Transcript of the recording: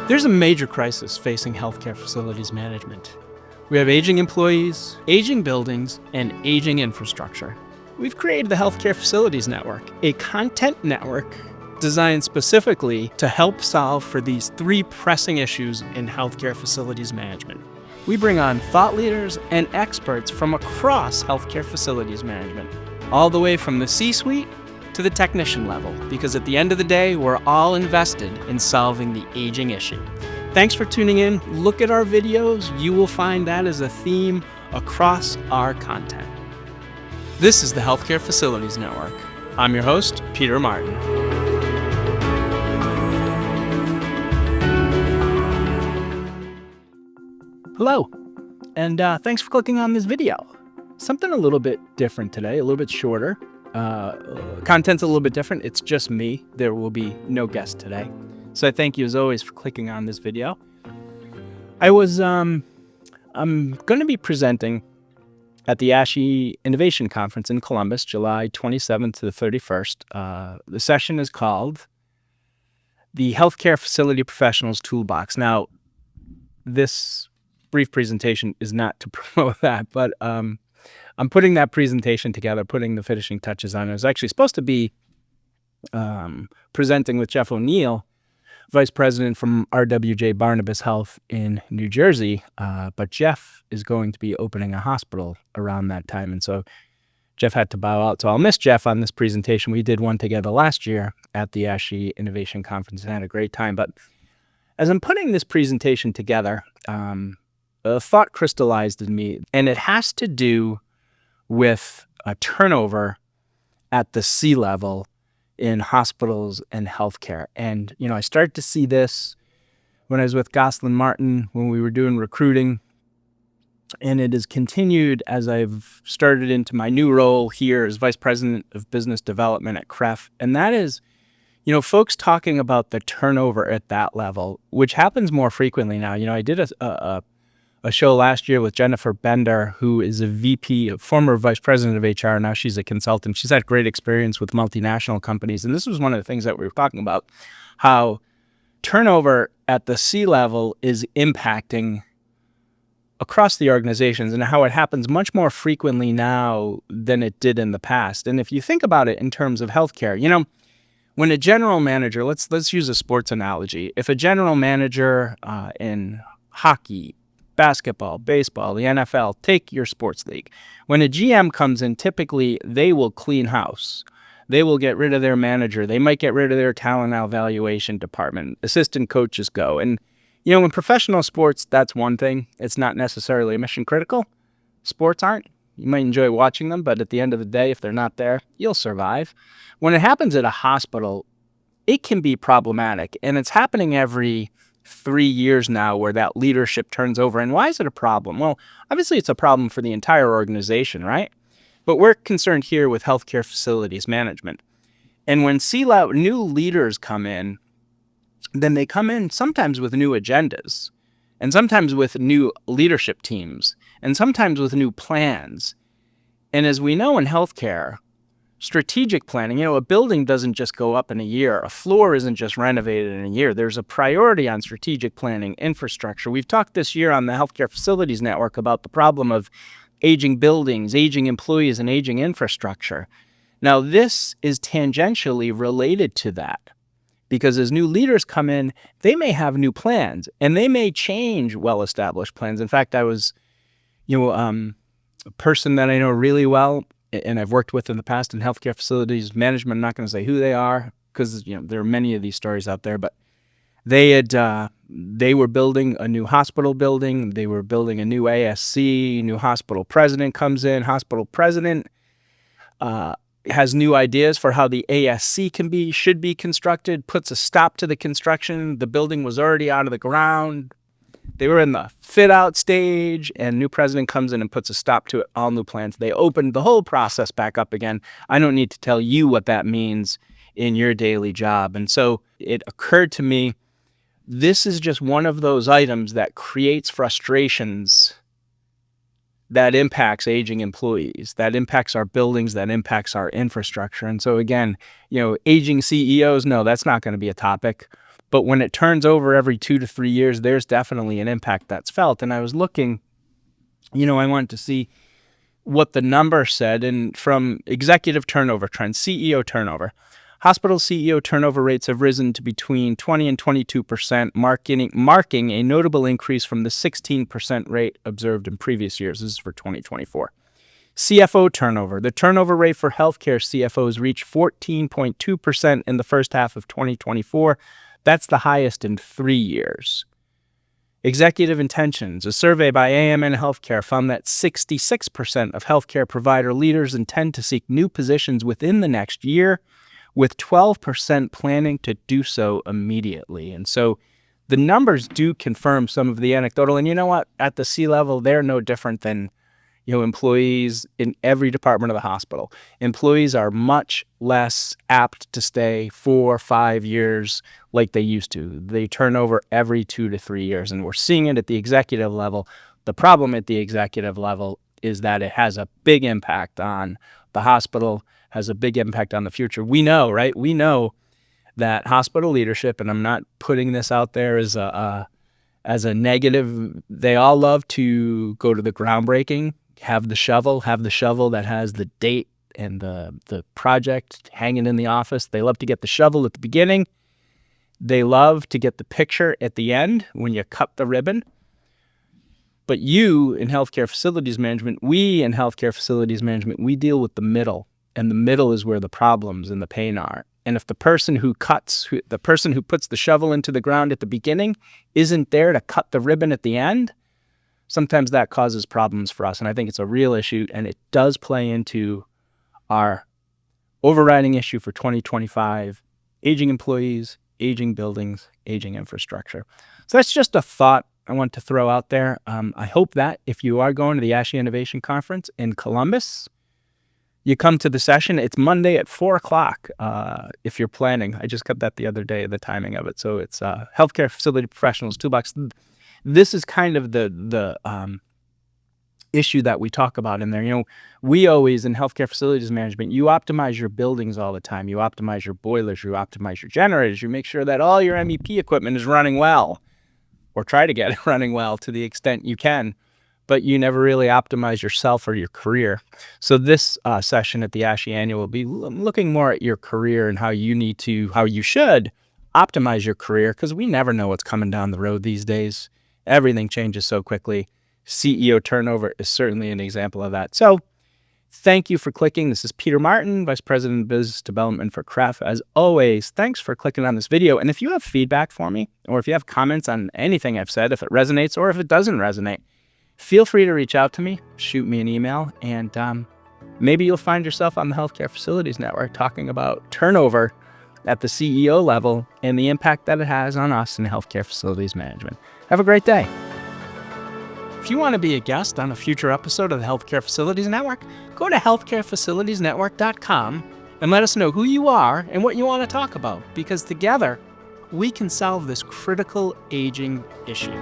There's a major crisis facing healthcare facilities management. We have aging employees, aging buildings, and aging infrastructure. We've created the Healthcare Facilities Network, a content network designed specifically to help solve for these three pressing issues in healthcare facilities management. We bring on thought leaders and experts from across healthcare facilities management, all the way from the C-suite to the technician level, because at the end of the day, we're all invested in solving the aging issue. Thanks for tuning in. Look at our videos. You will find that as a theme across our content. This is the Healthcare Facilities Network. I'm your host, Peter Martin. Hello, and thanks for clicking on this video. Something a little bit different today, a little bit shorter. Content's a little bit different. It's just me. There will be no guest today. So I thank you as always for clicking on this video. I'm going to be presenting at the ASHE Innovation Conference in Columbus, July 27th to the 31st. The session is called the Healthcare Facility Professionals Toolbox. Now, this brief presentation is not to promote that, but I'm putting that presentation together, putting the finishing touches on it. I was actually supposed to be presenting with Jeff O'Neill, Vice President from RWJ Barnabas Health in New Jersey, but Jeff is going to be opening a hospital around that time, and so Jeff had to bow out. So I'll miss Jeff on this presentation. We did one together last year at the ASHE Innovation Conference and had a great time. But as I'm putting this presentation together, a thought crystallized in me, and it has to do with a turnover at the C-level in hospitals and healthcare. And, I started to see this when I was with Goslin Martin, when we were doing recruiting, and it has continued as I've started into my new role here as Vice President of Business Development at CREF. And that is, folks talking about the turnover at that level, which happens more frequently now. I did a show last year with Jennifer Bender, who is a VP, a former vice president of HR. Now she's a consultant. She's had great experience with multinational companies. And this was one of the things that we were talking about, how turnover at the C-level is impacting across the organizations and how it happens much more frequently now than it did in the past. And if you think about it in terms of healthcare, when a general manager, let's use a sports analogy. If a general manager in hockey, basketball, baseball, the NFL, take your sports league. When a GM comes in, typically they will clean house. They will get rid of their manager. They might get rid of their talent evaluation department. Assistant coaches go. And, in professional sports, that's one thing. It's not necessarily mission critical. Sports aren't. You might enjoy watching them, but at the end of the day, if they're not there, you'll survive. When it happens at a hospital, it can be problematic. And it's happening every 3 years now where that leadership turns over. And why is it a problem? Well, obviously it's a problem for the entire organization, right? But we're concerned here with healthcare facilities management. And when C-level new leaders come in, then they come in sometimes with new agendas, and sometimes with new leadership teams, and sometimes with new plans. And as we know in healthcare, strategic planning, a building doesn't just go up in a year. A floor isn't just renovated in a year. There's a priority on strategic planning, infrastructure. We've talked this year on the Healthcare Facilities Network about the problem of aging buildings, aging employees, and aging infrastructure. Now, this is tangentially related to that because as new leaders come in, they may have new plans and they may change well-established plans. In fact, I was, a person that I know really well and I've worked with in the past in healthcare facilities management. I'm not going to say who they are because, there are many of these stories out there, but they were building a new hospital building. They were building a new ASC, new hospital president comes in. Hospital president has new ideas for how the ASC should be constructed, puts a stop to the construction. The building was already out of the ground. They were in the fit-out stage, and new president comes in and puts a stop to it, all new plans. They opened the whole process back up again. I don't need to tell you what that means in your daily job. And so it occurred to me, this is just one of those items that creates frustrations that impacts aging employees, that impacts our buildings, that impacts our infrastructure. And so again, aging CEOs, no, that's not going to be a topic. But when it turns over every 2 to 3 years, there's definitely an impact that's felt. And I was looking, I wanted to see what the number said, and from executive turnover trends, CEO turnover. Hospital CEO turnover rates have risen to between 20 and 22%, marking a notable increase from the 16% rate observed in previous years. This is for 2024. CFO turnover. The turnover rate for healthcare CFOs reached 14.2% in the first half of 2024. That's the highest in 3 years. Executive intentions. A survey by AMN Healthcare found that 66% of healthcare provider leaders intend to seek new positions within the next year, with 12% planning to do so immediately. And so the numbers do confirm some of the anecdotal. And you know what? At the C-level, they're no different than employees in every department of the hospital. Employees are much less apt to stay 4 or 5 years like they used to. They turn over every 2 to 3 years, and we're seeing it at the executive level. The problem at the executive level is that it has a big impact on the hospital, has a big impact on the future. We know, right? We know that hospital leadership, and I'm not putting this out there as a negative, they all love to go to the groundbreaking, have the shovel that has the date and the project hanging in the office. They love to get the shovel at the beginning. They love to get the picture at the end when you cut the ribbon. But you in healthcare facilities management, we in healthcare facilities management, we deal with the middle, and the middle is where the problems and the pain are. And if the person who puts the shovel into the ground at the beginning isn't there to cut the ribbon at the end, sometimes that causes problems for us. And I think it's a real issue, and it does play into our overriding issue for 2025, aging employees, aging buildings, aging infrastructure. So that's just a thought I want to throw out there. I hope that if you are going to the ASHE Innovation Conference in Columbus, you come to the session. It's Monday at 4 o'clock if you're planning. I just got that the other day, the timing of it. So it's Healthcare Facility Professionals Toolbox. This is kind of the issue that we talk about in there. We always, in healthcare facilities management, you optimize your buildings all the time. You optimize your boilers, you optimize your generators, you make sure that all your MEP equipment is running well, or try to get it running well to the extent you can, but you never really optimize yourself or your career. So this session at the ASHE Annual will be looking more at your career and how you should optimize your career, because we never know what's coming down the road these days. Everything changes so quickly. CEO turnover is certainly an example of that. So thank you for clicking. This is Peter Martin, Vice President of Business Development for CREF. As always, thanks for clicking on this video. And if you have feedback for me, or if you have comments on anything I've said, if it resonates or if it doesn't resonate, feel free to reach out to me, shoot me an email, and maybe you'll find yourself on the Healthcare Facilities Network talking about turnover at the CEO level and the impact that it has on us in healthcare facilities management. Have a great day. If you want to be a guest on a future episode of the Healthcare Facilities Network, go to healthcarefacilitiesnetwork.com and let us know who you are and what you want to talk about, because together we can solve this critical aging issue.